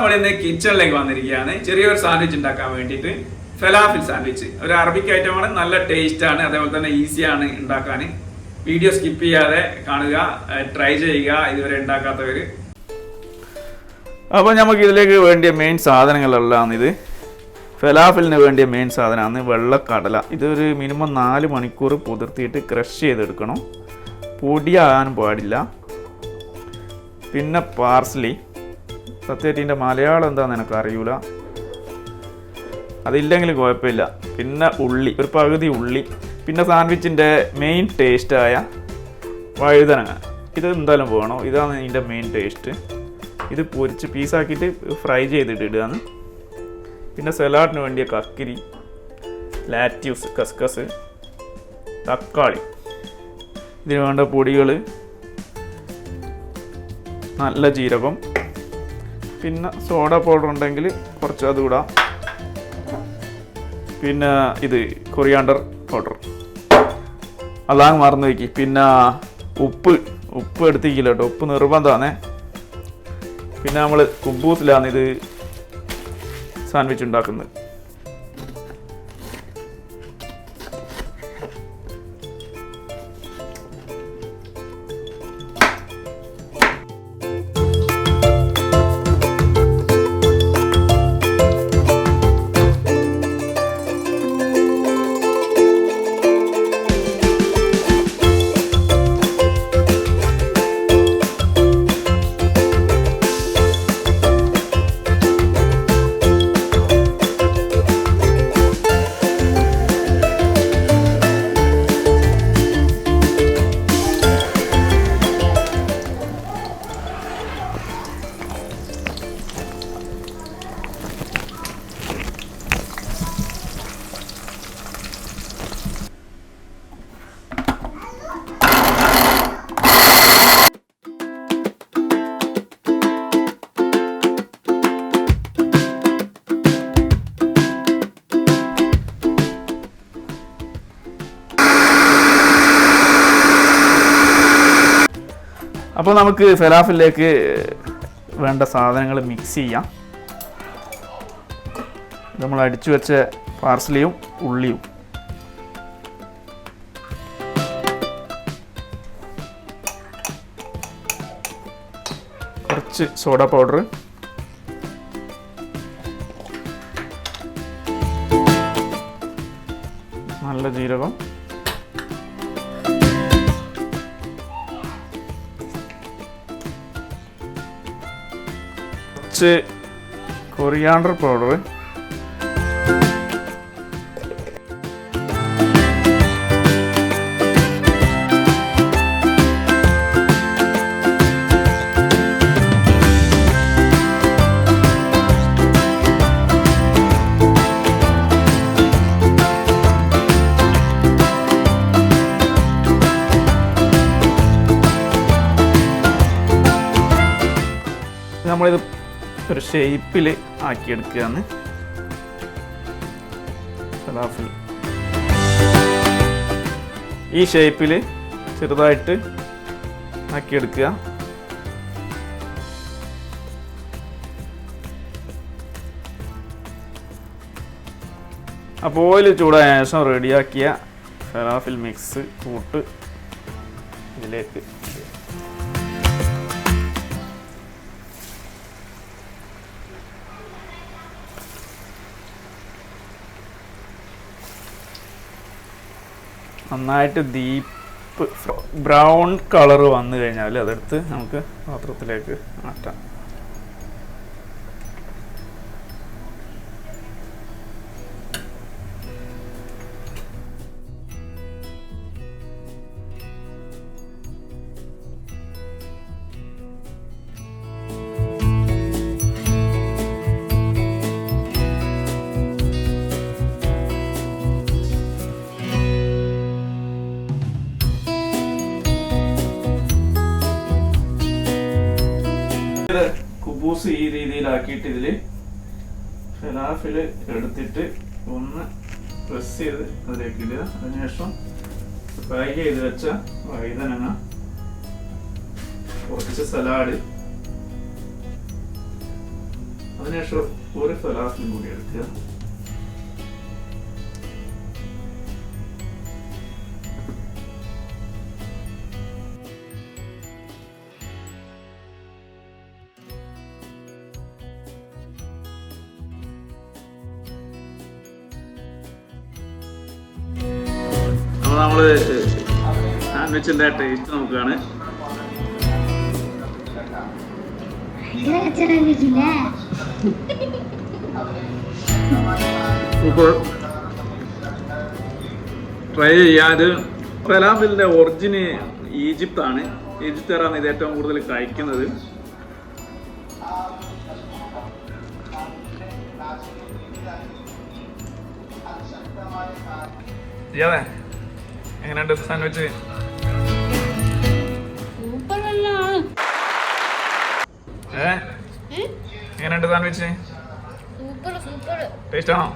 നമ്മളിന്ന് കിച്ചണിലേക്ക് വന്നിരിക്കുകയാണ്. ചെറിയൊരു സാൻഡ്വിച്ച് ഉണ്ടാക്കാൻ വേണ്ടിയിട്ട്. ഫെലാഫിൽ സാൻഡ്വിച്ച് ഒരു അറബിക് ഐറ്റമാണ്. നല്ല ടേസ്റ്റാണ്, അതേപോലെ തന്നെ ഈസിയാണ് ഉണ്ടാക്കാൻ. വീഡിയോ സ്കിപ്പ് ചെയ്യാതെ കാണുക, ട്രൈ ചെയ്യുക ഇതുവരെ ഉണ്ടാക്കാത്തവർ. അപ്പോൾ നമുക്ക് ഇതിലേക്ക് വേണ്ടിയ മെയിൻ സാധനങ്ങളെല്ലാം ഇത് ഫെലാഫിലിന് വേണ്ടിയ മെയിൻ സാധനമാണ് വെള്ളക്കടല. ഇതൊരു മിനിമം 4 മണിക്കൂർ പുതിർത്തിയിട്ട് ക്രഷ് ചെയ്തെടുക്കണം, പൊടിയാകാനും പാടില്ല. പിന്നെ പാർസ്ലി, സത്യമായിട്ട് ഇതിൻ്റെ മലയാളം എന്താണെന്ന് എനിക്കറിയില്ല, അതില്ലെങ്കിൽ കുഴപ്പമില്ല. പിന്നെ ഉള്ളി, ഒരു പകുതി ഉള്ളി. പിന്നെ സാൻഡ്വിച്ചിൻ്റെ മെയിൻ ടേസ്റ്റായ വഴുതനങ്ങ, ഇത് എന്തായാലും വേണം. ഇതാണ് ഇതിൻ്റെ മെയിൻ ടേസ്റ്റ്. ഇത് പൊരിച്ച് പീസാക്കിയിട്ട് ഫ്രൈ ചെയ്തിട്ട് ഇടുകയാണ്. പിന്നെ സലാഡിന് വേണ്ടിയ കക്കിരി, ലാറ്റ്യൂസ്, കസ്കസ്, തക്കാളി, ഇതിന് വേണ്ട പൊടികൾ, നല്ല ജീരകം, പിന്നെ സോഡ പൗഡർ ഉണ്ടെങ്കിൽ കുറച്ച് അത് ഇടാം. പിന്നെ ഇത് കൊറിയാണ്ടർ പൗഡർ, അതാണ് മറന്നു വയ്ക്കി. പിന്നെ ഉപ്പ് എടുത്തിക്കില്ല കേട്ടോ, ഉപ്പ് നിർബന്ധമാണ്. പിന്നെ നമ്മൾ കുബൂസിലാണ് ഇത് സാൻഡ്വിച്ച് ഉണ്ടാക്കുന്നത്. അപ്പോൾ നമുക്ക് ഫെലാഫിലേക്ക് വേണ്ട സാധനങ്ങൾ മിക്സ് ചെയ്യാം. നമ്മൾ അടിച്ചു വെച്ച പാർസ്ലിയും ഉള്ളിയും, കുറച്ച് സോഡ പൗഡർ, നല്ല ജീരകം, കുറച്ച് കൊറിയാണ്ടർ പൗഡർ, നമ്മളിത് ഒരു ഷേപ്പിൽ ആക്കിയെടുക്കുകയാണ്. ഫെലാഫിൽ ഈ ഷേപ്പിൽ ചെറുതായിട്ട് ആക്കിയെടുക്കുക. അപ്പോൾ ഓയിൽ ചൂടായ ശേഷം റെഡിയാക്കിയ ഫെലാഫിൽ മിക്സ് കൂട്ട് ഇതിലേക്ക് നന്നായിട്ട് ഡീപ്പ് ബ്രൗൺ കളർ വന്നു കഴിഞ്ഞാൽ അതെടുത്ത് നമുക്ക് പാത്രത്തിലേക്ക് മാറ്റാം. കുബൂസ് ഈ രീതിയിലാക്കിയിട്ട് ഇതിൽ ഫെലാഫിൽ എടുത്തിട്ട് ഒന്ന് പ്രസ് ചെയ്ത് അതിലേക്ക് ഇടുക. അതിനുശേഷം ഫ്രൈ ചെയ്ത് വെച്ച വഴുതനങ്ങ, കുറച്ച് സലാഡ്, അതിനുശേഷം ഒരു ഫലാഫിലും കൂടി എടുക്കുക. അപ്പോൾ നമ്മള് സാൻഡ്വിച്ചിന്റെ ടേസ്റ്റ് നോക്കുകയാണ്. സൂപ്പർ, ട്രൈ ചെയ്യാം. ഇത് ഫലാഫിലിന്റെ ഒറിജിന് ഈജിപ്താണ്. ഈജിപ്തുകാരാണ് ഇത് ഏറ്റവും കൂടുതൽ കഴിക്കുന്നത്. ചെയ്യാതെ എങ്ങനെയുണ്ട് സാൻഡ്വിച്ച്? എങ്ങനെയുണ്ട് സാൻഡ്വിച്ച്? ടേസ്റ്റ് ആണോ?